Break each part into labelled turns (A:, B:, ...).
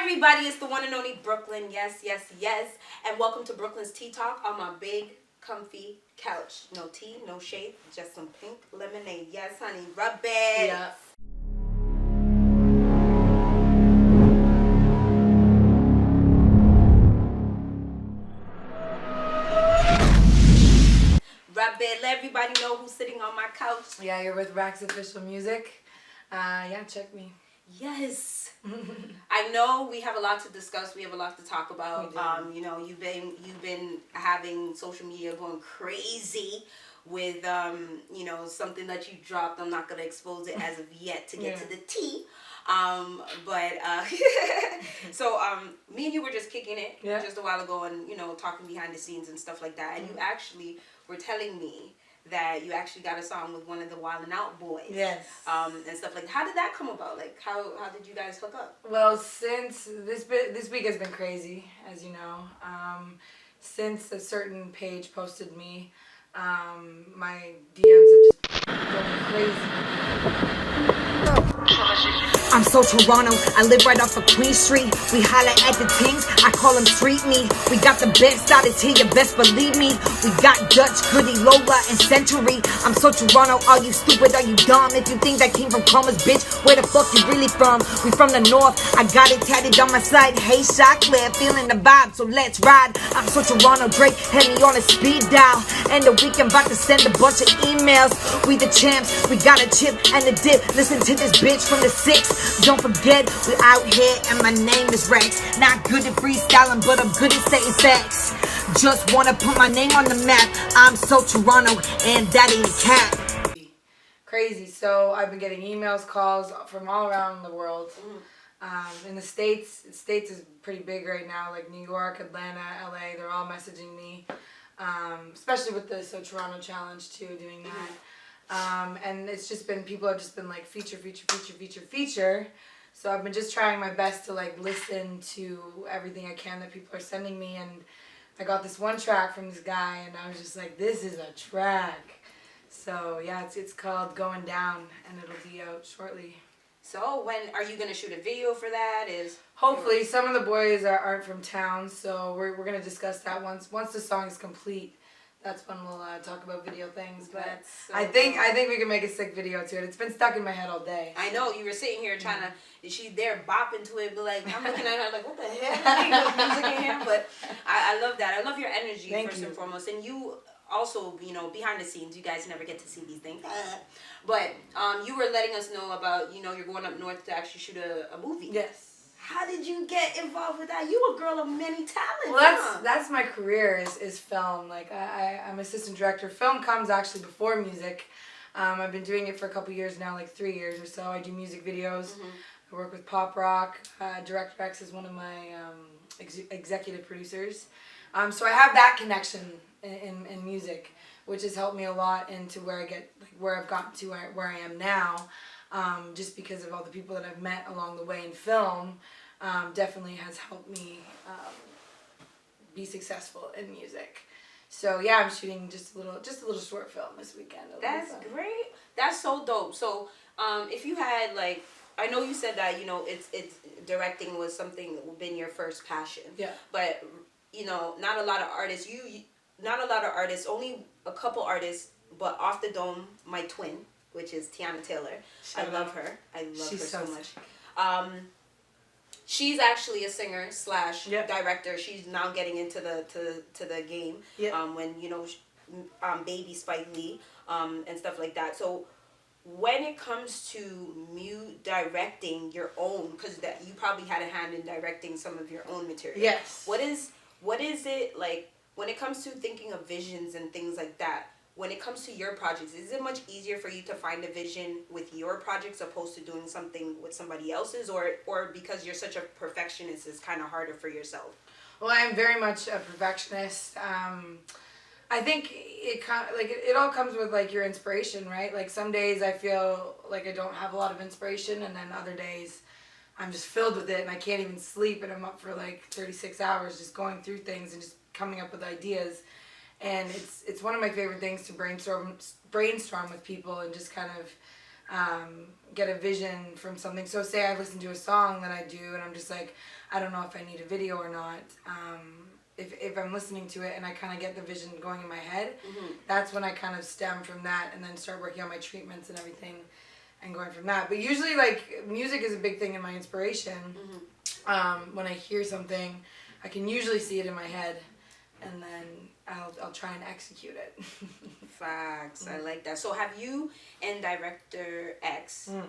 A: everybody, it's the one and only Brooklyn. Yes, yes, yes. And welcome to Brooklyn's Tea Talk on my big, comfy couch. No tea, no shade, just some pink lemonade. Yes, honey, rub it.
B: Yeah.
A: Rub it. Let everybody know who's sitting on my couch.
B: Yeah, you're with Raxx Official Music. Yeah, check me.
A: Yes. I know we have a lot to discuss. We have a lot to talk about. You know, you've been having social media going crazy with you know, something that you dropped. I'm not gonna expose it as of yet to get to the tea. So me and you were just kicking it just a while ago, and you know, talking behind the scenes and stuff like that. And you actually were telling me that you actually got a song with one of the Wild 'N Out boys.
B: Yes.
A: And stuff like that. How did that come about? Like, how did you guys hook up?
B: Well, since this week has been crazy, as you know. Since a certain page posted me, my DMs have just gone crazy.
C: I'm so Toronto, I live right off of Queen Street. We holla at the things, I call them street meat. We got the best artists here, you best believe me. We got Dutch, Goody, Lola, and Century. I'm so Toronto, are you stupid, are you dumb? If you think that came from Chromazz, bitch, where the fuck you really from? We from the north, I got it tatted on my side. Hey, shot clear, feeling the vibe, so let's ride. I'm so Toronto, Drake, hit me on a speed dial. And the weekend about to send a bunch of emails. We the champs, we got a chip and a dip. Listen to this bitch from the 6. Don't forget, we out here and my name is Raxx. Not good at freestyling, but I'm good at saying facts. Just wanna put my name on the map. I'm so Toronto, and that ain't a cap.
B: Crazy. So I've been getting emails, calls from all around the world. In the States is pretty big right now. Like New York, Atlanta, LA, they're all messaging me. Especially with the So Toronto Challenge too, doing that. And it's just been, people have just been like feature. So I've been just trying my best to like listen to everything I can that people are sending me. And I got this one track from this guy and I was just like, this is a track. So yeah, it's called Going Down and it'll be out shortly.
A: So when are you gonna shoot a video for that?
B: Hopefully. Some of the boys aren't from town, so we're gonna discuss that once the song is complete. That's when we'll talk about video things. But so I think we can make a sick video to it. It's been stuck in my head all day.
A: I know, you were sitting here trying to. She's there bopping to it, but like I'm looking at her like, what the hell? Music in here, but I love that. I love your energy first and foremost, and you. Also, you know, behind the scenes, you guys never get to see these things. But you were letting us know about, you know, you're going up north to actually shoot a movie.
B: Yes.
A: How did you get involved with that? You a girl of many talents.
B: Well, that's my career is film. Like I'm assistant director. Film comes actually before music. I've been doing it for a couple years now, like 3 years or so. I do music videos. I work with Pop Rock. Director X is one of my executive producers. So I have that connection in music, which has helped me a lot into where I've gotten to where I am now, just because of all the people that I've met along the way in film. Definitely has helped me be successful in music. So yeah, I'm shooting just a little short film this weekend.
A: That's great. That's so dope. So if you had like, I know you said that, you know, it's directing was something been your first passion. Yeah. But you know, not a lot of artists. Only a couple artists. But Off the Dome, my twin, which is Tiana Taylor. I love her. I love her so much. She's actually a singer / director. She's now getting into the game. When you know, baby Spike Lee, and stuff like that. So when it comes to directing your own, because that you probably had a hand in directing some of your own material.
B: Yes.
A: What is it like when it comes to thinking of visions and things like that? When it comes to your projects, is it much easier for you to find a vision with your projects opposed to doing something with somebody else's, or because you're such a perfectionist, it's kind of harder for yourself?
B: Well, I'm very much a perfectionist. I think it all comes with like your inspiration, right? Like some days I feel like I don't have a lot of inspiration, and then other days I'm just filled with it and I can't even sleep, and I'm up for like 36 hours just going through things and just coming up with ideas. And it's one of my favorite things to brainstorm with people and just kind of get a vision from something. So say I listen to a song that I do and I'm just like, I don't know if I need a video or not. If I'm listening to it and I kind of get the vision going in my head, that's when I kind of stem from that and then start working on my treatments and everything and going from that. But usually, like, music is a big thing in my inspiration. When I hear something, I can usually see it in my head and then I'll try and execute it.
A: Facts. I like that. So have you and director X, oh,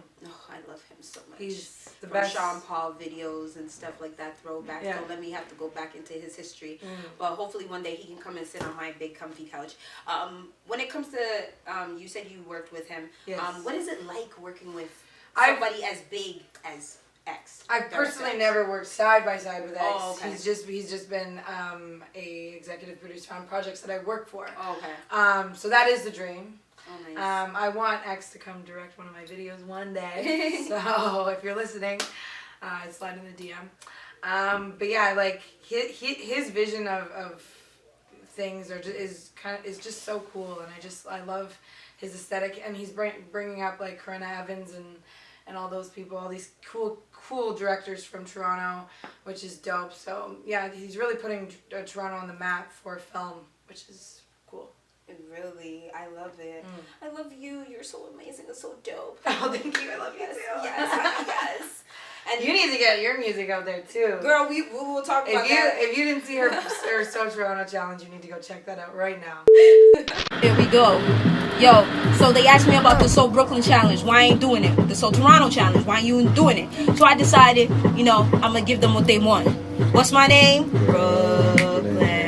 A: I love him so much.
B: He's the
A: From
B: best.
A: Sean Paul videos and stuff like that, throwback.
B: Yeah.
A: Don't let me have to go back into his history. But hopefully one day he can come and sit on my big comfy couch. When it comes to, you said you worked with him.
B: Yes.
A: What is it like working with somebody as big as X?
B: I've personally never worked side by side with X.
A: Oh, okay.
B: He's just been a executive producer on projects that I work for.
A: Oh, okay.
B: So that is the dream.
A: Oh, nice.
B: I want X to come direct one of my videos one day. So if you're listening, slide in the DM. But yeah, like his vision of things is just so cool, and I love his aesthetic, and he's bringing up like Corinna Evans and all those people, all these cool directors from Toronto, which is dope. So yeah, he's really putting Toronto on the map for film, which is cool.
A: Really, I love it. I love you. You're so amazing and so dope.
B: Oh, thank you. I love you too.
A: Yes. And
B: you need to get your music out there too.
A: Girl, we will talk about that.
B: If you didn't see her So Toronto challenge, you need to go check that out right now.
D: Here we go. Yo, so they asked me about the So Brooklyn challenge. Why I ain't doing it? The So Toronto challenge. Why you ain't doing it? So I decided, I'm gonna give them what they want. What's my name? Brooklyn.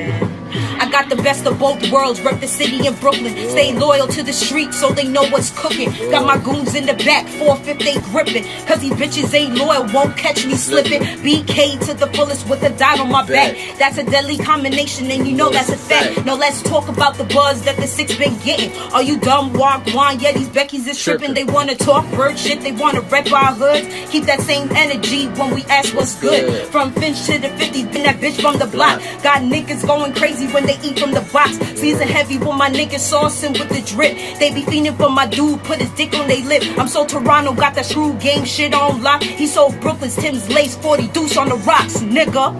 D: I got the best of both worlds. Rep the city in Brooklyn. Stay loyal to the streets so they know what's cooking. Got my goons in the back, 4/5 they gripping. Cause these bitches ain't loyal, won't catch me slipping. BK to the fullest with a dime on my back. That's a deadly combination and you know that's a fact. Now let's talk about the buzz that the 6 been getting. Are you dumb, walk one? Yeah, these Beckys is tripping. They wanna talk bird shit, they wanna rep our hoods. Keep that same energy when we ask what's good. From Finch to the 50, been that bitch from the block. Got niggas going crazy when they eat from the box. Season heavy with my niggas saucing with the drip. They be fiending for my dude, put his dick on they lip. I'm so Toronto, got that screw game shit on lock. He so Brooklyn's Tim's lace, 40 deuce on the rocks, nigga.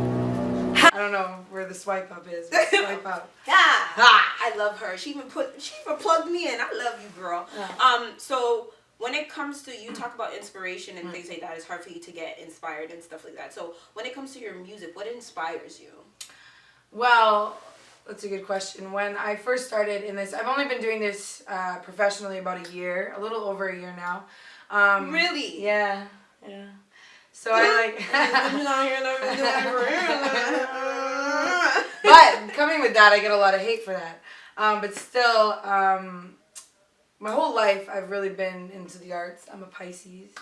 B: I don't know where the swipe up is. But swipe up.
A: I love her. She even plugged me in. I love you, girl. So when it comes to, you talk about inspiration and things like that, it's hard for you to get inspired and stuff like that. So when it comes to your music, what inspires you?
B: Well, that's a good question. When I first started in this, I've only been doing this professionally about a year, a little over a year now.
A: Really?
B: Yeah. So I but coming with that, I get a lot of hate for that. But still, my whole life I've really been into the arts. I'm a Pisces.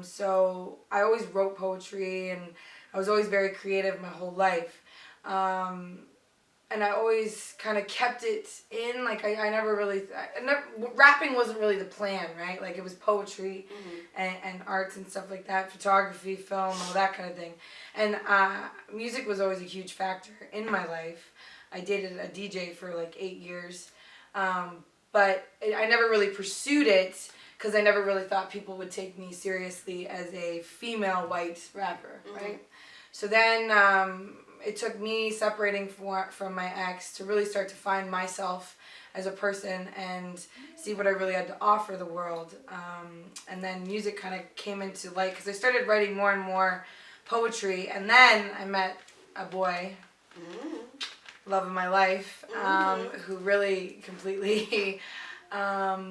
B: So I always wrote poetry and I was always very creative my whole life. And I always kind of kept it in, like I never really, rapping wasn't really the plan, right? Like it was poetry and arts and stuff like that, photography, film, all that kind of thing. And music was always a huge factor in my life. I dated a DJ for like 8 years, but I never really pursued it because I never really thought people would take me seriously as a female white rapper, right? So then it took me separating from my ex to really start to find myself as a person and see what I really had to offer the world. And then music kind of came into light because I started writing more and more poetry. And then I met a boy, love of my life, who really completely, gotta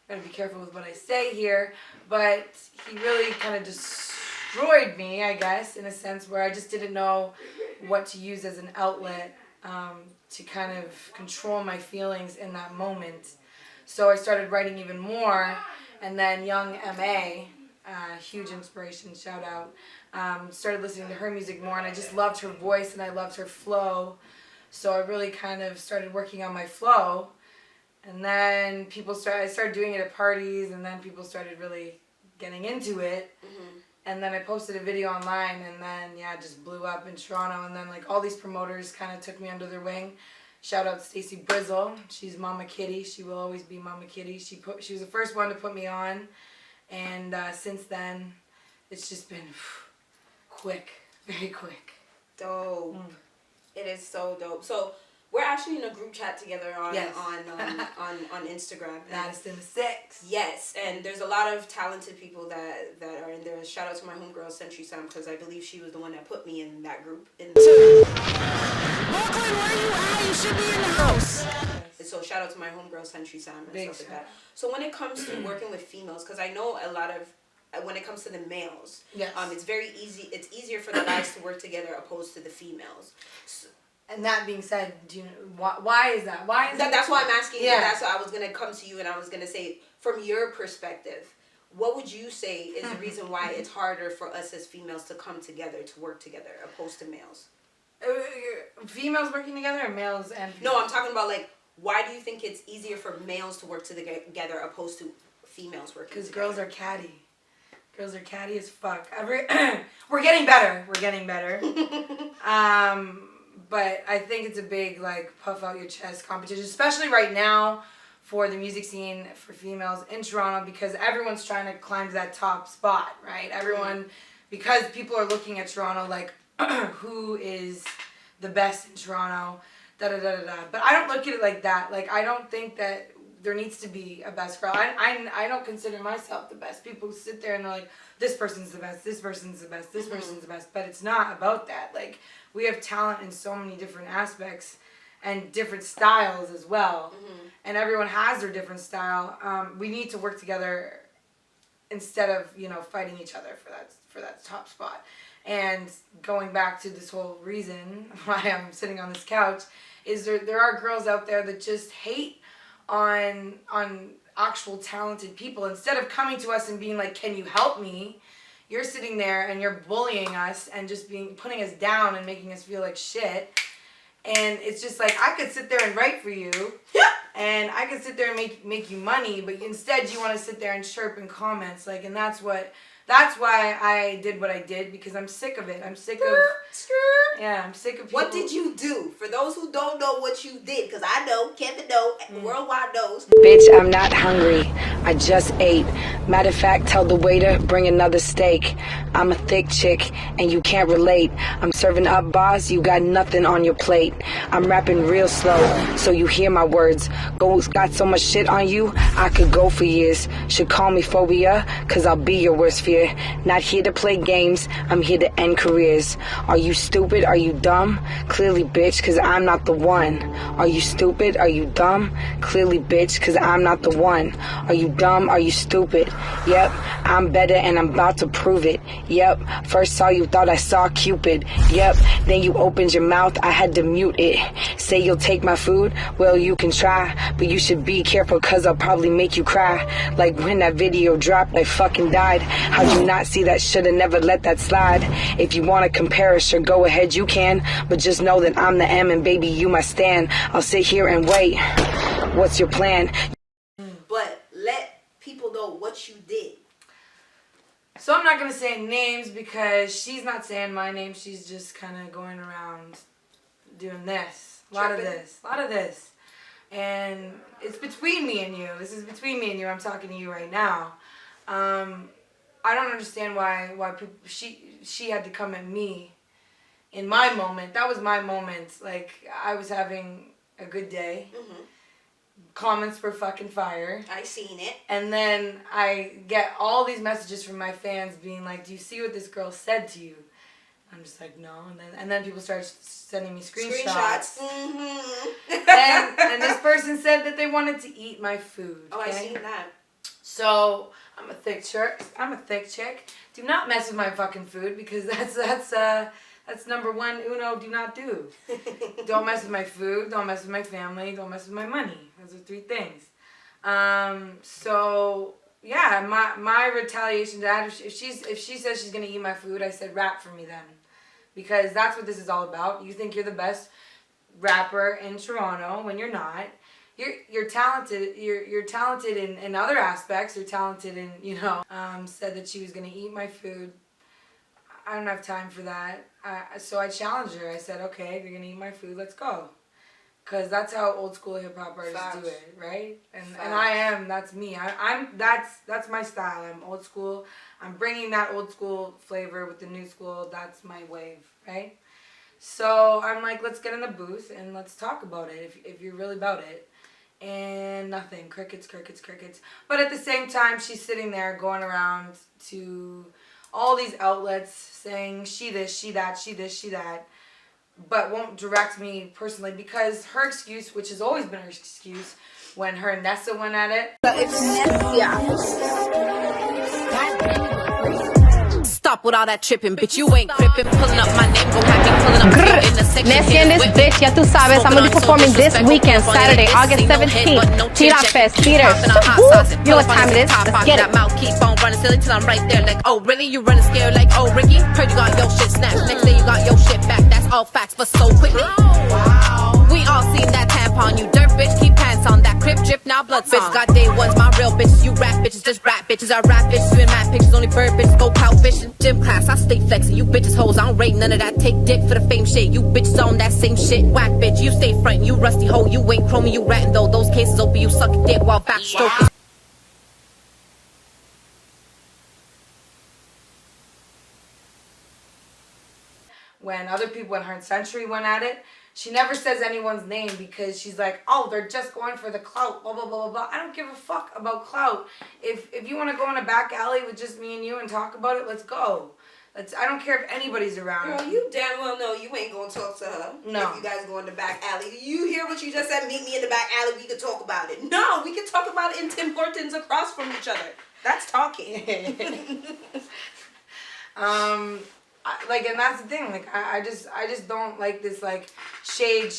B: be careful with what I say here, but he really kind of destroyed me, I guess, in a sense where I just didn't know what to use as an outlet to kind of control my feelings in that moment. So I started writing even more, and then young M.A., huge inspiration, shout out, started listening to her music more, and I just loved her voice and I loved her flow. So I really kind of started working on my flow, and then I started doing it at parties, and then people started really getting into it. And then I posted a video online, and then, it just blew up in Toronto. And then, like, all these promoters kind of took me under their wing Shout out to Stacy Brizzle. She's Mama Kitty. She will always be Mama Kitty. She was the first one to put me on, and since then, it's just been quick, very quick.
A: Dope. It is so dope. So we're actually in a group chat together on Instagram.
B: Madison the 6.
A: Yes, and there's a lot of talented people that are in there. Shout out to my homegirl Century Sam, because I believe she was the one that put me in that group.
C: Brooklyn, where you at? You should be in the house.
A: So shout out to my homegirl Century Sam and stuff like that. So when it comes to working with females, because I know a lot of, when it comes to the males, it's very easy. It's easier for the guys to work together opposed to the females. So,
B: and that being said, do you know, why is that? Why is that?
A: That's why I'm asking you. That's why I was gonna come to you, and I was gonna say, from your perspective, what would you say is the reason why it's harder for us as females to come together, to work together, opposed to males?
B: Females working together, or males and females?
A: No, I'm talking about, like, why do you think it's easier for males to work together opposed to females working together?
B: Because girls are catty. Girls are catty as fuck. We're getting better. We're getting better. But I think it's a big, like, puff out your chest competition, especially right now for the music scene for females in Toronto, because everyone's trying to climb to that top spot, right? Everyone, because people are looking at Toronto like, who is the best in Toronto, da-da-da-da-da. But I don't look at it like that. Like, I don't think that there needs to be a best girl. I don't consider myself the best. People sit there and they're like, this person's the best, this person's the best, this person's the best. But it's not about that. Like, we have talent in so many different aspects and different styles as well. And everyone has their different style. We need to work together instead of, you know, fighting each other for that top spot. And going back to this whole reason why I'm sitting on this couch is there are girls out there that just hate on actual talented people. Instead of coming to us and being like, can you help me? You're sitting there and you're bullying us and just putting us down and making us feel like shit. And it's just like, I could sit there and write for you. And I could sit there and make you money, but instead you want to sit there and chirp in comments. Like, and that's why I did what I did, because I'm sick of it. I'm sick of... Yeah, I'm sick of people...
A: What did you do? For those who don't know what you did, because I know, Kevin knows, worldwide knows.
C: Bitch, I'm not hungry. I just ate. Matter of fact, tell the waiter, bring another steak. I'm a thick chick, and you can't relate. I'm serving up bars, you got nothing on your plate. I'm rapping real slow, so you hear my words. Got so much shit on you, I could go for years. Should call me phobia, cause I'll be your worst fear. Not here to play games, I'm here to end careers. Are you stupid? Are you dumb? Clearly, bitch, cause I'm not the one. Are you stupid? Are you dumb? Clearly, bitch, cause I'm not the one. Are you dumb? Are you stupid? Yep, I'm better and I'm about to prove it. Yep, first saw you, thought I saw Cupid. Yep, then you opened your mouth, I had to mute it. Say you'll take my food? Well, you can try, but you should be careful cause I'll probably make you cry. Like when that video dropped, I fucking died. How'd you not see that? Shoulda never let that slide. If you wanna compare us, sure, go ahead, you can. But just know that I'm the M and baby, you my stan. I'll sit here and wait. What's your plan?
A: But let people know what you did.
B: So I'm not going to say names because she's not saying my name. She's just kind of going around doing this. A lot of this. And it's between me and you. This is between me and you. I'm talking to you right now. I don't understand why people, she had to come at me in my moment. That was my moment. Like, I was having a good day. Comments were fucking fire.
A: I seen it.
B: And then I get all these messages from my fans being like, do you see what this girl said to you? I'm just like, no. And then people start sending me screenshots. And this person said that they wanted to eat my food.
A: Oh, I seen that.
B: So I'm a thick chick. Do not mess with my fucking food, because that's number one. Uno, do not do. Don't mess with my food. Don't mess with my family. Don't mess with my money. Those are 3 things. So yeah, my retaliation to that, if she says she's gonna eat my food, I said rap for me then, because that's what this is all about. You think you're the best rapper in Toronto when you're not. You're talented. You're talented in other aspects. You're talented in, you know. Said that she was gonna eat my food. I don't have time for that. So I challenged her. I said, okay, if you're gonna eat my food, let's go. Because that's how old school hip hop artists do it, right? And that's me. That's my style. I'm old school. I'm bringing that old school flavor with the new school. That's my wave, right? So I'm like, let's get in the booth and let's talk about it if you're really about it. And nothing. Crickets. But at the same time, she's sitting there going around to all these outlets saying she this, she that, she this, she that, but won't direct me personally because her excuse, which has always been her excuse, when her and Nessia went at it.
C: It's Nessia. Stop with all that tripping, bitch. You ain't crippin'. Pulling up my name, go happy. Pulling up in the section.
E: Nessia and this bitch, ya tú sabes. I'm gonna be performing this weekend, Saturday, August 17th. Tira Fest Theaters. You know what time it is? Let's get it.
C: Mouth keep on running silly till I'm right there. Like, oh really? You running scared? Like, oh Ricky? Heard you got your shit snatched. Next day you got your shit back. That's all facts, but so quickly. We all seen that tampon, you dirt bitch. Keep pants on that crip drip. Now blood bitch. Got day ones, my real bitches. You rap bitches, just rap bitches. I rap bitches. You in mad pictures, only bird bitches. Go cow fishing. Gym class, I stay flexing. You bitches hoes, I don't rate none of that. Take dick for the fame shit. You bitches on that same shit. Whack bitch, you stay front. You rusty hoe, you ain't chromey, you ratting though. Those cases open, you suck dick while backstroking.
B: When other people in her century went at it, she never says anyone's name because she's like, oh, they're just going for the clout, blah, blah, blah, blah, blah. I don't give a fuck about clout. If you want to go in a back alley with just me and you and talk about it, let's go. I don't care if anybody's around.
A: Girl, you damn well know you ain't gonna talk to her.
B: No.
A: If you guys go in the back alley. You hear what you just said? Meet me in the back alley. We can talk about it. No, we can talk about it in Tim Hortons across from each other. That's talking.
B: And that's the thing. Like, I just don't like this, like, shade,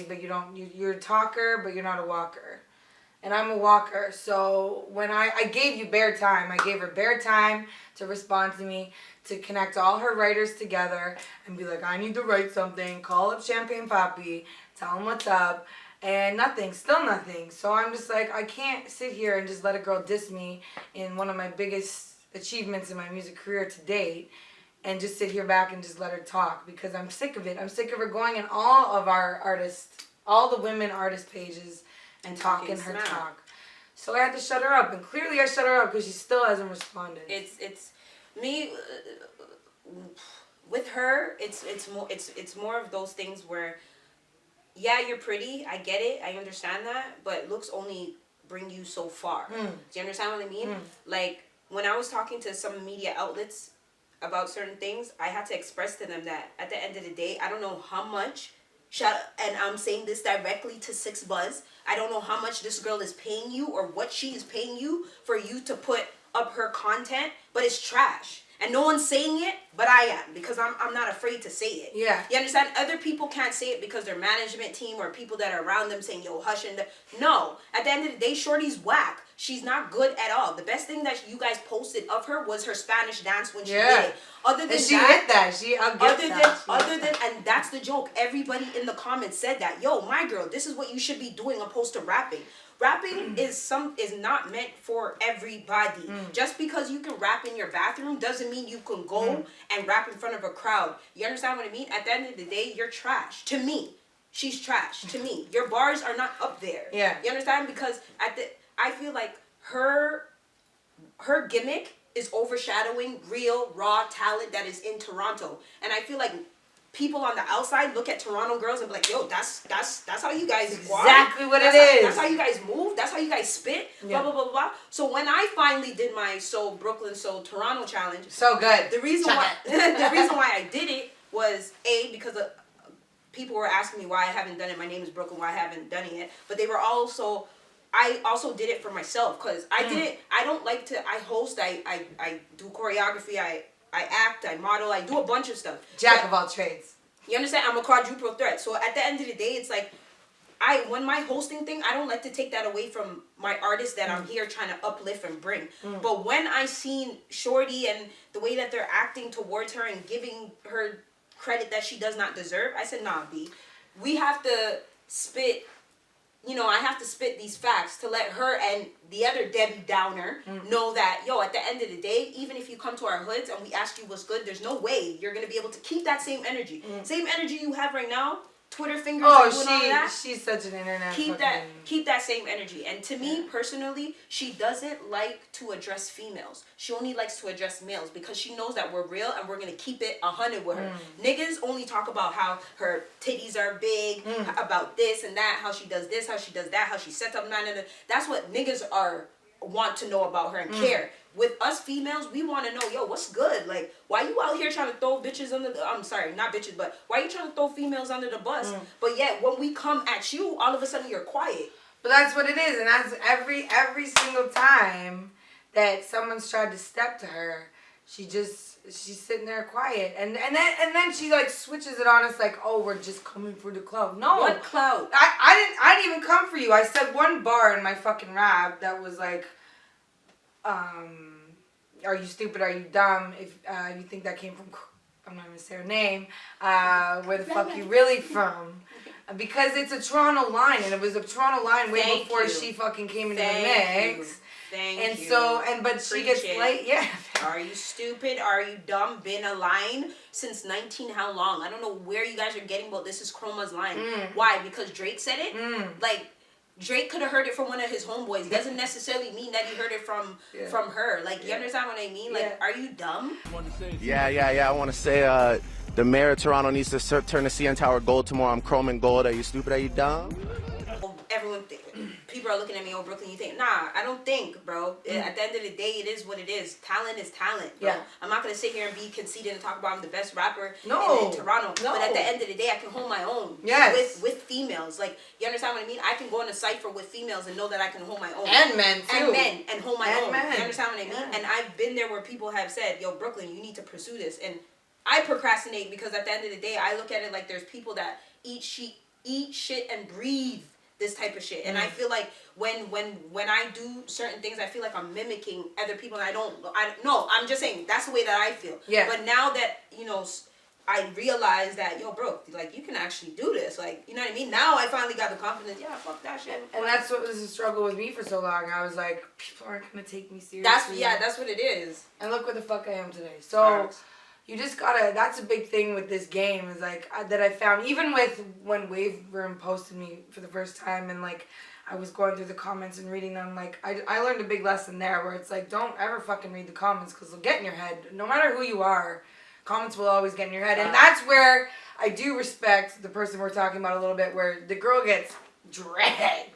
B: but you're a talker, but you're not a walker. And I'm a walker. So when I gave you bare time. I gave her bare time to respond to me, to connect all her writers together and be like, I need to write something. Call up Champagne Papi. Tell him what's up. And nothing. Still nothing. So I'm just like, I can't sit here and just let a girl diss me in one of my biggest achievements in my music career to date. And just sit here back and just let her talk because I'm sick of it. I'm sick of her going in all of our artists, all the women artist pages and talking her talk. So I had to shut her up, and clearly I shut her up because she still hasn't responded.
A: It's me with her. It's more of those things where, yeah, you're pretty. I get it. I understand that, but looks only bring you so far. Do you understand what I mean? Like when I was talking to some media outlets about certain things, I had to express to them that at the end of the day, I don't know how much, and I'm saying this directly to 6ixbuzz, I don't know how much this girl is paying you or what she is paying you for you to put up her content, but it's trash. And no one's saying it, but I am, because I'm not afraid to say it.
B: Yeah.
A: You understand? Other people can't say it because their management team or people that are around them saying, yo, hush. No. At the end of the day, Shorty's whack. She's not good at all. The best thing that you guys posted of her was her Spanish dance when she did it. Other than
B: she hit that.
A: Other than, and that's the joke. Everybody in the comments said that. Yo, my girl, this is what you should be doing opposed to rapping. Rapping is not meant for everybody. Just because you can rap in your bathroom doesn't mean you can go and rap in front of a crowd. You understand what I mean? At the end of the day, you're trash. To me, she's trash. To me, your bars are not up there.
B: Yeah.
A: You understand? Because I feel like her gimmick is overshadowing real raw talent that is in Toronto, and I feel like people on the outside look at Toronto girls and be like, yo, that's how you guys
B: exactly what it is.
A: That's how you guys move. That's how you guys spit. Blah, blah, blah, blah. So when I finally did my So Brooklyn, So Toronto challenge.
B: So good.
A: The reason why I did it was, because people were asking me why I haven't done it. My name is Brooklyn, why I haven't done it yet. But they were I also did it for myself because I did it. I don't like to, I host, I do choreography, I act, I model, I do a bunch of stuff.
B: Jack of all trades.
A: You understand? I'm a quadruple threat. So at the end of the day, it's like, when my hosting thing, I don't like to take that away from my artists that I'm here trying to uplift and bring. But when I seen Shorty and the way that they're acting towards her and giving her credit that she does not deserve, I said, nah, B, we have to spit. I have to spit these facts to let her and the other Debbie Downer know that, yo, at the end of the day, even if you come to our hoods and we ask you what's good, there's no way you're going to be able to keep that same energy. Same energy you have right now, Twitter fingers and doing all that.
B: She's such an internet.
A: Keep that same energy. And to me personally, she doesn't like to address females. She only likes to address males because she knows that we're real and we're gonna keep it 100 with her. Niggas only talk about how her titties are big, about this and that, how she does this, how she does that, how she sets up that's what niggas want to know about her and care. With us females, we want to know, yo, what's good? Like, why you out here trying to throw bitches under the... I'm sorry, not bitches, but why you trying to throw females under the bus? But yet, when we come at you, all of a sudden you're quiet.
B: But that's what it is, and that's every single time that someone's tried to step to her, she's sitting there quiet, and then she like switches it on us like, oh, we're just coming for the clout. No,
A: what clout?
B: I didn't even come for you. I said one bar in my fucking rap that was like, are you stupid? Are you dumb? If you think that came from, I'm not gonna say her name. Where the fuck you really from? Because it's a Toronto line, and it was a Toronto line way before she fucking came into the mix.
A: Thank you.
B: But she gets late. Yeah.
A: Are you stupid? Are you dumb? Been a line since 19 how long? I don't know where you guys are getting about this is Chromazz line. Why? Because Drake said it? Like, Drake could have heard it from one of his homeboys. Doesn't necessarily mean that he heard it from her. Like, you understand what I mean? Like, are you dumb?
F: Yeah. I want to say the mayor of Toronto needs to turn the CN Tower gold tomorrow. I'm chrome and gold. Are you stupid? Are you dumb?
A: People are looking at me, oh, Brooklyn, you think? Nah, I don't think, bro. At the end of the day, it is what it is. Talent is talent, bro. Yeah. I'm not going to sit here and be conceited and talk about I'm the best rapper in Toronto. No. But at the end of the day, I can hold my own with females. Like, you understand what I mean? I can go on a cypher with females and know that I can hold my own.
B: And men, too.
A: And men, and hold my own.
B: Men.
A: You understand what I mean? Yeah. And I've been there where people have said, yo, Brooklyn, you need to pursue this. And I procrastinate because at the end of the day, I look at it like there's people that eat shit and breathe this type of shit. And I feel like when I do certain things, I feel like I'm mimicking other people, and I'm just saying that's the way that I feel. Yeah. But now that, you know, I realize that, yo, bro, like, you can actually do this. Like, you know what I mean? Now I finally got the confidence. Yeah, fuck that shit.
B: And that's what was a struggle with me for so long. I was like, people aren't gonna take me seriously.
A: That's what it is.
B: And look where the fuck I am today. So you just gotta, that's a big thing with this game, is like, that I found, even with when Wave Room posted me for the first time, and like, I was going through the comments and reading them, like, I learned a big lesson there, where it's like, don't ever fucking read the comments, because they'll get in your head. No matter who you are, comments will always get in your head. And that's where I do respect the person we're talking about a little bit, where the girl gets dragged,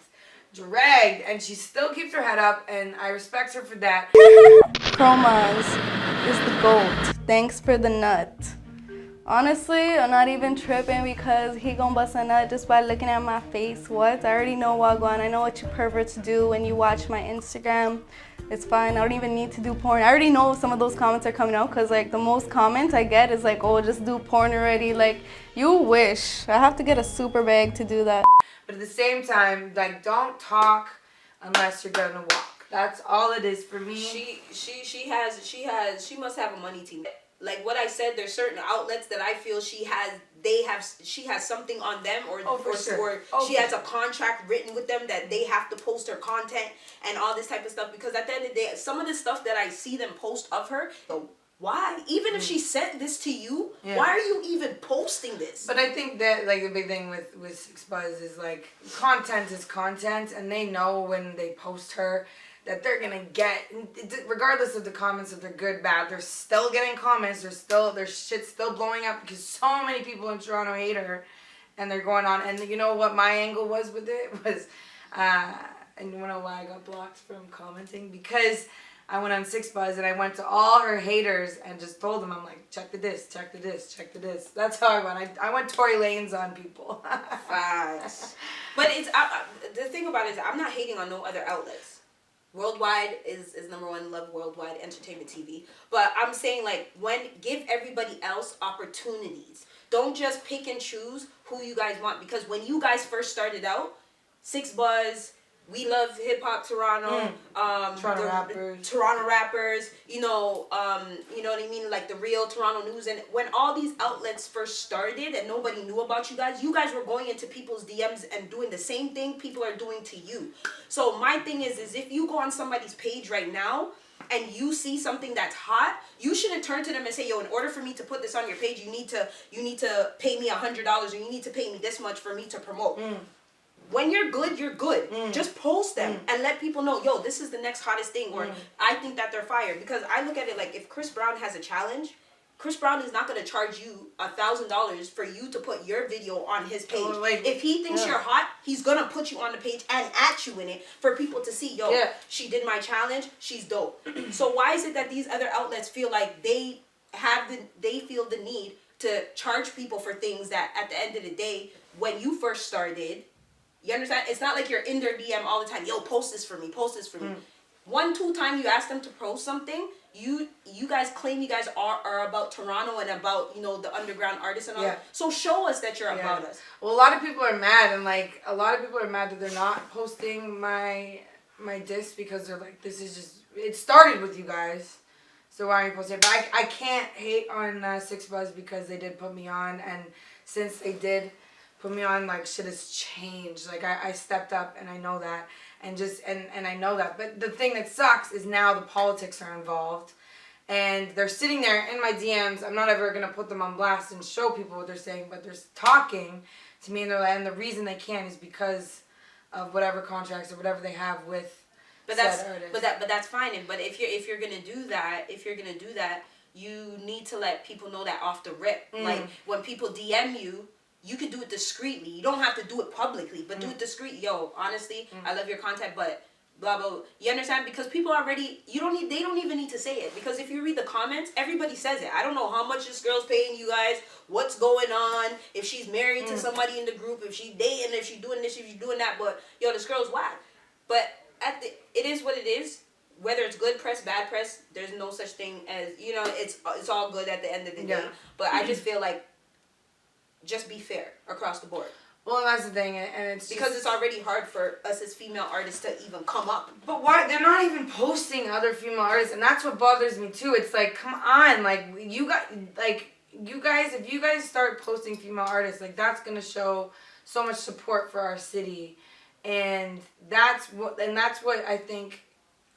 B: and she still keeps her head up, and I respect her for that.
G: Chromazz is the GOAT. Thanks for the nut. Honestly, I'm not even tripping because he gonna bust a nut just by looking at my face. What? I already know Wagwan. I know what you perverts do when you watch my Instagram. It's fine. I don't even need to do porn. I already know some of those comments are coming out because, like, the most comments I get is like, oh, just do porn already. Like, you wish. I have to get a super bag to do that.
B: But at the same time, like, don't talk unless you're gonna walk. That's all it is for me.
A: She must have a money team. Like what I said, there's certain outlets that I feel she has something on them, or she has a contract written with them that they have to post her content and all this type of stuff. Because at the end of the day, some of the stuff that I see them post of her, why? Even if she sent this to you, why are you even posting this?
B: But I think that, like, the big thing with 6ixbuzz is, like, content is content, and they know when they post her that they're gonna get, regardless of the comments, if they're good, bad, they're still getting comments, their shit's still blowing up because so many people in Toronto hate her, and they're going on. And you know what my angle was with it was, and you wanna know why I got blocked from commenting? Because I went on 6ixbuzz and I went to all her haters and just told them, I'm like, check the diss, check the diss, check the diss. That's how I went. I went Tory Lanez on people.
A: Facts. But it's the thing about it is I'm not hating on no other outlets. Worldwide is number one. Love Worldwide Entertainment TV. But I'm saying, like, give everybody else opportunities. Don't just pick and choose who you guys want. Because when you guys first started out, 6ixbuzz, We Love Hip Hop Toronto, Toronto rappers, you know what I mean, like the Real Toronto Newz, and when all these outlets first started and nobody knew about you guys were going into people's DMs and doing the same thing people are doing to you. So my thing is if you go on somebody's page right now and you see something that's hot, you shouldn't turn to them and say, yo, in order for me to put this on your page, you need to pay me $100 or you need to pay me this much for me to promote. When you're good, you're good. Just post them and let people know, yo, this is the next hottest thing, or I think that they're fired. Because I look at it like, if Chris Brown has a challenge, Chris Brown is not going to charge you $1,000 for you to put your video on his page. If he thinks you're hot, he's going to put you on the page and at you in it for people to see, yo, she did my challenge, she's dope. So why is it that these other outlets feel like they feel the need to charge people for things that at the end of the day, when you first started, you understand? It's not like you're in their DM all the time, yo, post this for me, post this for me. 1-2 times you ask them to post something, you guys claim you guys are about Toronto and about, you know, the underground artists and all. So show us that you're about us.
B: Well, a lot of people are mad, and like a lot of people are mad that they're not posting my disc because they're like, this is just, it started with you guys, so why are you posting it? But I can't hate on 6ixbuzz because they did put me on, and since they did put me on, like, shit has changed. Like I stepped up, and I know that. And I know that. But the thing that sucks is now the politics are involved. And they're sitting there in my DMs. I'm not ever going to put them on blast and show people what they're saying. But they're talking to me. And the reason they can is because of whatever contracts or whatever they have with said artists.
A: But that's fine. But if you're going to do that, you need to let people know that off the rip. Like, when people DM you, you can do it discreetly. You don't have to do it publicly, but do it discreet. Yo, honestly, I love your content, but blah, blah, blah. You understand? Because people already, they don't even need to say it. Because if you read the comments, everybody says it. I don't know how much this girl's paying you guys, what's going on, if she's married to somebody in the group, if she's dating, if she's doing this, if she's doing that, but yo, this girl's whack. But it is what it is. Whether it's good press, bad press, there's no such thing as, you know, it's all good at the end of the day. But I just feel like, just be fair across the board.
B: Well, that's the thing, and it's
A: because it's already hard for us as female artists to even come up.
B: But why they're not even posting other female artists, and that's what bothers me too. It's like, come on, like you guys, if you guys start posting female artists, like that's gonna show so much support for our city, and that's what I think.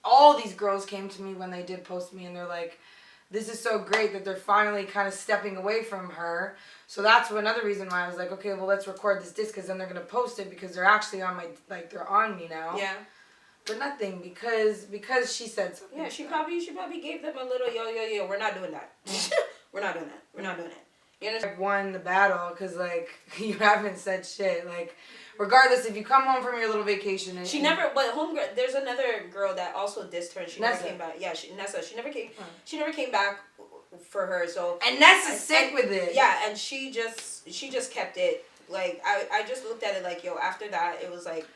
B: All these girls came to me when they did post me, and they're like, this is so great that they're finally kind of stepping away from her. So that's another reason why I was like, okay, well, let's record this disc, because then they're going to post it, because they're actually on my, like, they're on me now.
A: Yeah.
B: But nothing, because she said something.
A: Yeah, she probably gave them a little, yo, we're not doing that. We're not doing that. You know?
B: I won the battle, because, like, you haven't said shit. Like, regardless, if you come home from your little vacation and...
A: there's another girl that also dissed her, and she never came back. Yeah, Nessia. She never came back for her, so...
B: And Nessia's sick with it.
A: Yeah, and she just kept it. Like, I just looked at it like, yo, after that, it was like,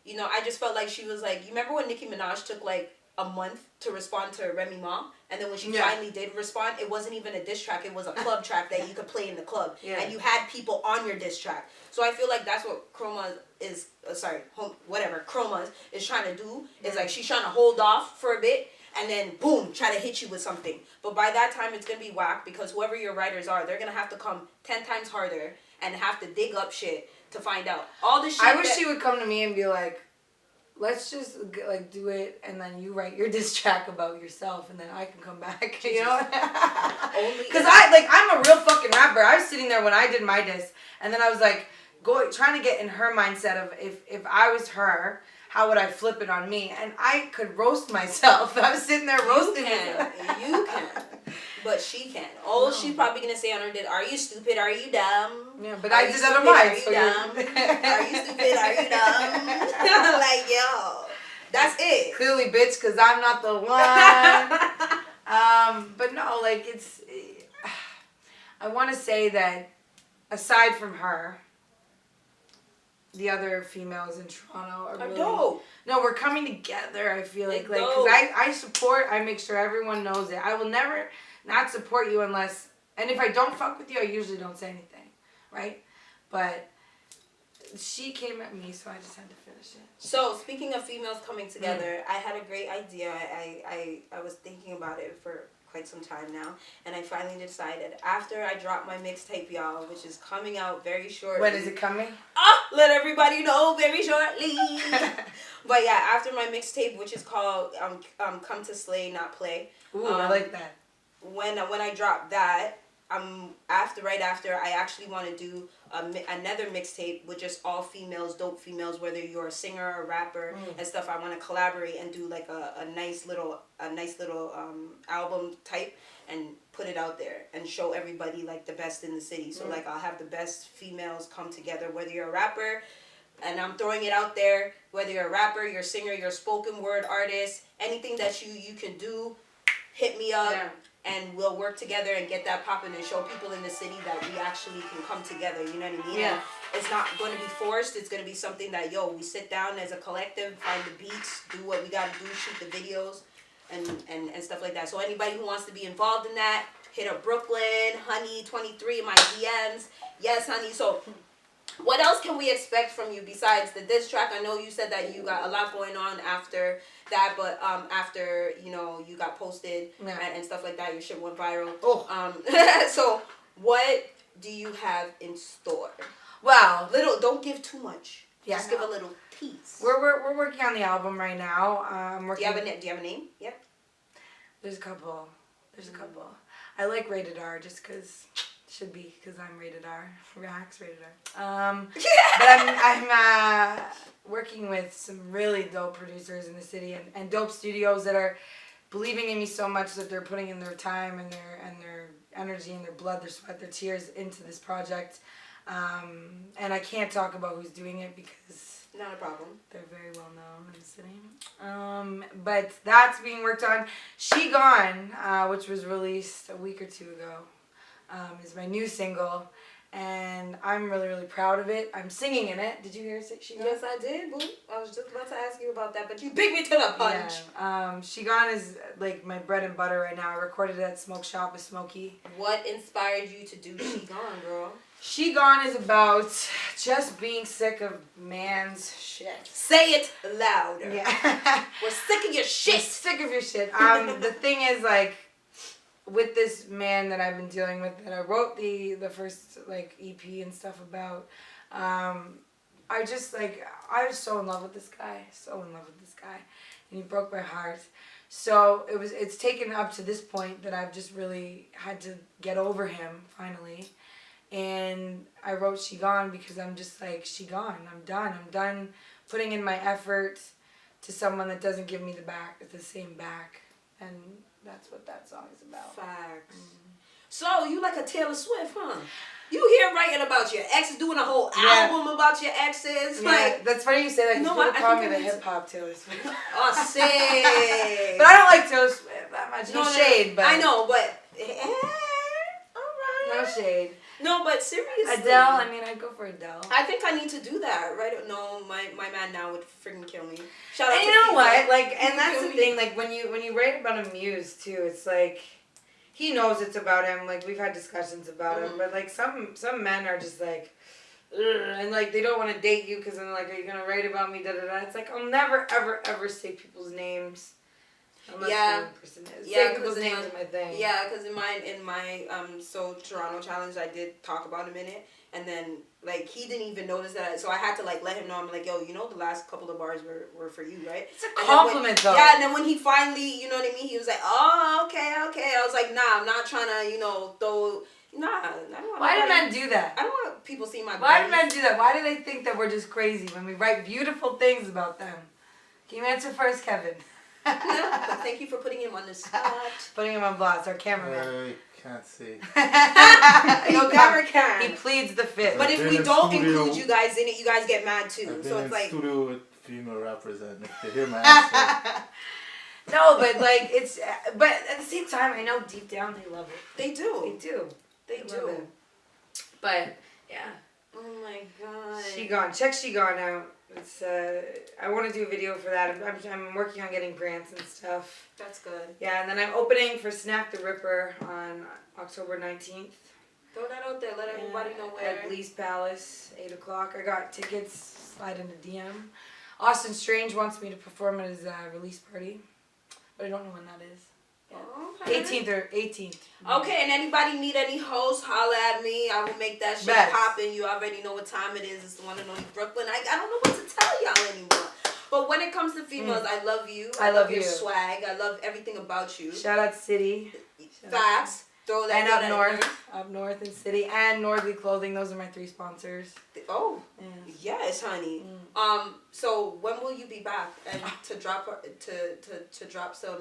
A: you know, I just felt like she was like... You remember when Nicki Minaj took, like, a month to respond to Remy Ma? And then when she finally did respond, it wasn't even a diss track. It was a club track that you could play in the club. Yeah. And you had people on your diss track. So I feel like that's what Chromazz is... Chromazz is trying to do. Is like, she's trying to hold off for a bit, and then boom, try to hit you with something. But by that time, it's going to be whack, because whoever your writers are, they're going to have to come 10 times harder and have to dig up shit to find out. All the shit
B: I wish she would come to me and be like, let's just, like, do it, and then you write your diss track about yourself, and then I can come back, you know? Because I'm a real fucking rapper. I was sitting there when I did my diss, and then I was like, trying to get in her mindset of if I was her, how would I flip it on me? And I could roast myself. I was sitting there roasting myself.
A: You can. But she can. All she's probably going to say on her did, are you stupid? Are you dumb?
B: Yeah, but I did that on mine.
A: Are you dumb? Are you stupid? Are you dumb? Like, yo. That's it.
B: Clearly, bitch, because I'm not the one. But no, like, it's... I want to say that, aside from her... The other females in Toronto are really
A: dope.
B: No, we're coming together. I feel like because I support. I make sure everyone knows it. I will never not support you unless, and if I don't fuck with you, I usually don't say anything, right? But she came at me, so I just had to finish it.
A: So speaking of females coming together, I had a great idea. I was thinking about it for quite some time now, and I finally decided after I dropped my mixtape, y'all, which is coming out very shortly.
B: When is it coming?
A: Let everybody know very shortly. But yeah, after my mixtape, which is called Come to Slay Not Play.
B: Ooh, I like that.
A: When I drop that, right after I actually want to do another mixtape with just all females, dope females, whether you're a singer or rapper and stuff. I want to collaborate and do like a nice little album type and put it out there and show everybody like the best in the city. So like I'll have the best females come together, whether you're a rapper, and I'm throwing it out there, whether you're a rapper, you're a singer, you're a spoken word artist, anything that you can do, hit me up. Yeah. And we'll work together and get that popping and show people in the city that we actually can come together, you know what I mean? Yeah. And it's not going to be forced. It's going to be something that, we sit down as a collective, find the beats, do what we got to do, shoot the videos, and stuff like that. So anybody who wants to be involved in that, hit up Brooklyn, Honey 23 in my DMs. Yes, honey. So what else can we expect from you besides the diss track? I know you said that you got a lot going on after that, but after you got posted and stuff like that, your shit went viral. So what do you have in store?
B: Well,
A: don't give too much.
B: Yeah,
A: just give a little tease.
B: We're working on the album right now.
A: Do you have a name? Yep.
B: There's a couple. I like Rated R just because. Should be because I'm Rated R. Raxx Rated R. But I'm working with some really dope producers in the city and dope studios that are believing in me so much that they're putting in their time and their energy and their blood, their sweat, their tears into this project. And I can't talk about who's doing it because
A: not a problem.
B: They're very well known in the city. But that's being worked on. She Gone, which was released a week or two ago. Is my new single, and I'm really, really proud of it. I'm singing in it. Did you hear She Gone?
A: Yes, I did, boo. I was just about to ask you about that, but you beat me to the punch.
B: Yeah. She Gone is like my bread and butter right now. I recorded it at Smoke Shop with Smokey.
A: What inspired you to do She Gone, girl?
B: She Gone is about just being sick of man's shit.
A: Say it louder.
B: Yeah.
A: We're sick of your shit.
B: We're sick of your shit. The thing is, like, with this man that I've been dealing with, that I wrote the first like EP and stuff about, I was so in love with this guy, and he broke my heart. So it's taken up to this point that I've just really had to get over him finally, and I wrote She Gone because I'm just like, she gone. I'm done putting in my effort to someone that doesn't give me the same back, and that's what that song is about.
A: Facts. So, you like a Taylor Swift, huh? You here writing about your ex, doing a whole album about your exes.
B: Yeah, like, that's funny you say that, because people call me the hip-hop Taylor Swift.
A: Oh, sick.
B: But I don't like Taylor Swift that much. No shade, but...
A: I know, but... all right.
B: No shade.
A: No, but seriously.
B: Adele, I'd go for Adele.
A: I think I need to do that, right? No, my man now would freaking kill me. Shout out
B: and
A: to
B: you know
A: what?
B: Like, and that's the thing, like, when you write about a muse, too, it's like, he knows it's about him, like, we've had discussions about him, but, like, some men are just like, ugh, and, like, they don't want to date you, because then, like, are you going to write about me, da-da-da. It's like, I'll never, ever, ever say people's names. Unless the person is. Yeah, people's names are my thing.
A: Yeah, because in my So Toronto challenge, I did talk about him in it, and then like he didn't even notice that, so I had to like let him know. I'm like, yo, the last couple of bars were for you, right?
B: It's a compliment, though.
A: Yeah, and then when he finally, you know what I mean, he was like, oh, okay. I was like, nah, I'm not trying to, throw. Nah, I don't want.
B: Why do men do that?
A: I don't want people seeing my.
B: Why do men do that? Why do they think that we're just crazy when we write beautiful things about them? Can you answer first, Kevin?
A: No, but thank you for putting him on the spot.
B: Putting him on blast, our cameraman.
H: Can't see.
A: No camera can.
B: He pleads the fifth.
A: But if we don't include you guys in it, you guys get mad too.
H: I've
A: so
H: been
A: it's like
H: studio with female rappers, and if they hear my accent.
B: No, but like but at the same time, I know deep down they love it.
A: They do.
B: They do. But yeah.
A: Oh my god.
B: She Gone. Check She Gone out. It's I want to do a video for that. I'm working on getting grants and stuff.
A: That's good.
B: Yeah, and then I'm opening for Snack the Ripper on October 19th.
A: Throw that out there. Let everybody know where.
B: At Blease Palace, 8 o'clock. I got tickets. Slide into DM. Austin Strange wants me to perform at his release party, but I don't know when that is.
A: Okay.
B: 18th.
A: Okay, and anybody need any hosts, holla at me. I will make that shit poppin'. You already know what time it is. It's the one and only Brooklyn. I don't know what to tell y'all anymore. But when it comes to females, I love you. I love your swag. I love everything about you.
B: Shout out City.
A: Facts. Throw that
B: and up north in City and Northley Clothing. Those are my 3 sponsors.
A: Oh, yes, honey. So when will you be back and to drop some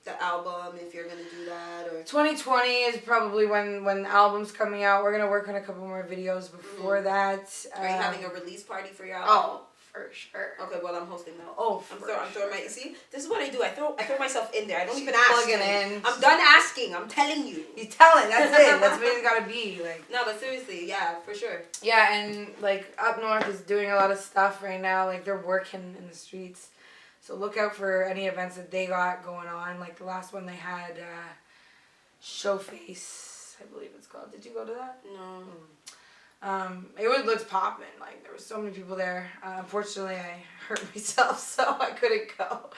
A: the album, if you're gonna do that? Or
B: 2020 is probably when the album's coming out. We're gonna work on a couple more videos before that.
A: Are you having a release party for your album?
B: Oh, for sure.
A: Okay, well I'm hosting that.
B: Oh,
A: I'm throwing my. See, this is what I do. I throw myself in there. I don't even ask.
B: Plugging in.
A: I'm done asking. I'm telling you.
B: You telling. That's it. That's what it's gotta be. Like.
A: No, but seriously, yeah, for sure.
B: Yeah, and like Up North is doing a lot of stuff right now. Like they're working in the streets. So look out for any events that they got going on. Like the last one they had, Showface, I believe it's called. Did you go to that?
A: No.
B: It looks popping. Like there were so many people there. Unfortunately, I hurt myself, so I couldn't go.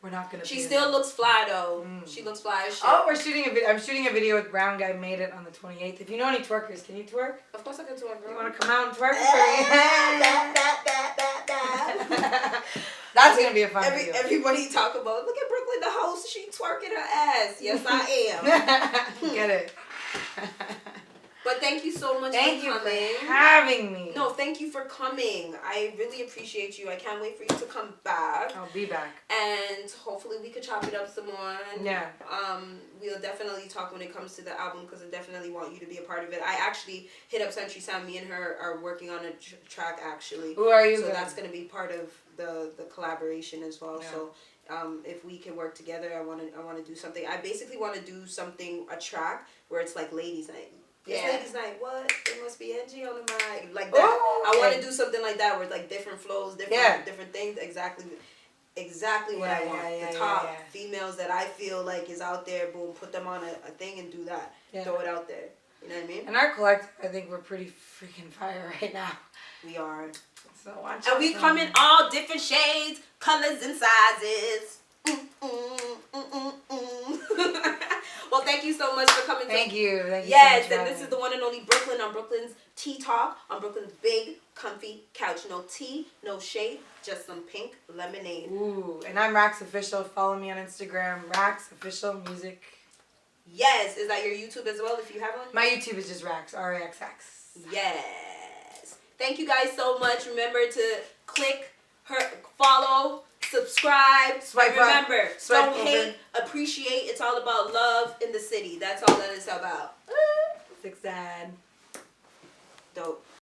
B: We're not gonna.
A: She still looks fly though. She looks fly as shit.
B: Oh, we're shooting a video. I'm shooting a video with Brown Guy Made It on the 28th. If you know any twerkers, can you twerk?
A: Of course I can twerk, girl.
B: You want to come out and twerk for me? That's gonna be a fun video.
A: Everybody talk about, look at Brooklyn the host, she twerking her ass. Yes, I am.
B: Get it.
A: But thank you so much for coming.
B: Thank you for having me.
A: No, thank you for coming. I really appreciate you. I can't wait for you to come back.
B: I'll be back.
A: And hopefully we could chop it up some more.
B: Yeah.
A: We'll definitely talk when it comes to the album because I definitely want you to be a part of it. I actually hit up Century Sound. Me and her are working on a track actually.
B: Who are you?
A: So that's going to be part of the collaboration as well. Yeah. So if we can work together, I want to do something. I basically want to do a track where it's like ladies' night. It's ladies' night. What? It must be Angie on the mic. Like that. Ooh, I want to do something like that where it's like different flows, different things. Exactly what I want. The top females that I feel like is out there. Boom, put them on a thing and do that. Yeah. Throw it out there. You know what I mean?
B: And our collective, I think we're pretty freaking fire right now.
A: We are.
B: So watch.
A: And we come in all different shades, colors, and sizes. Well, thank you so much for coming.
B: Thank you.
A: Yes, and this is the one and only Brooklyn on Brooklyn's Tea Talk, on Brooklyn's big, comfy couch. No tea, no shade, just some pink lemonade.
B: Ooh, and I'm Raxx Official. Follow me on Instagram, Raxx Official Music.
A: Yes, is that your YouTube as well, if you have one?
B: My YouTube is just Raxx, R-A-X-X.
A: Yes. Thank you guys so much. Remember to click follow, subscribe.
B: Swipe
A: remember,
B: up. Swipe
A: don't hate, appreciate. It's all about love in the city. That's all that it's about.
B: 6ixbuzz.
A: Dope.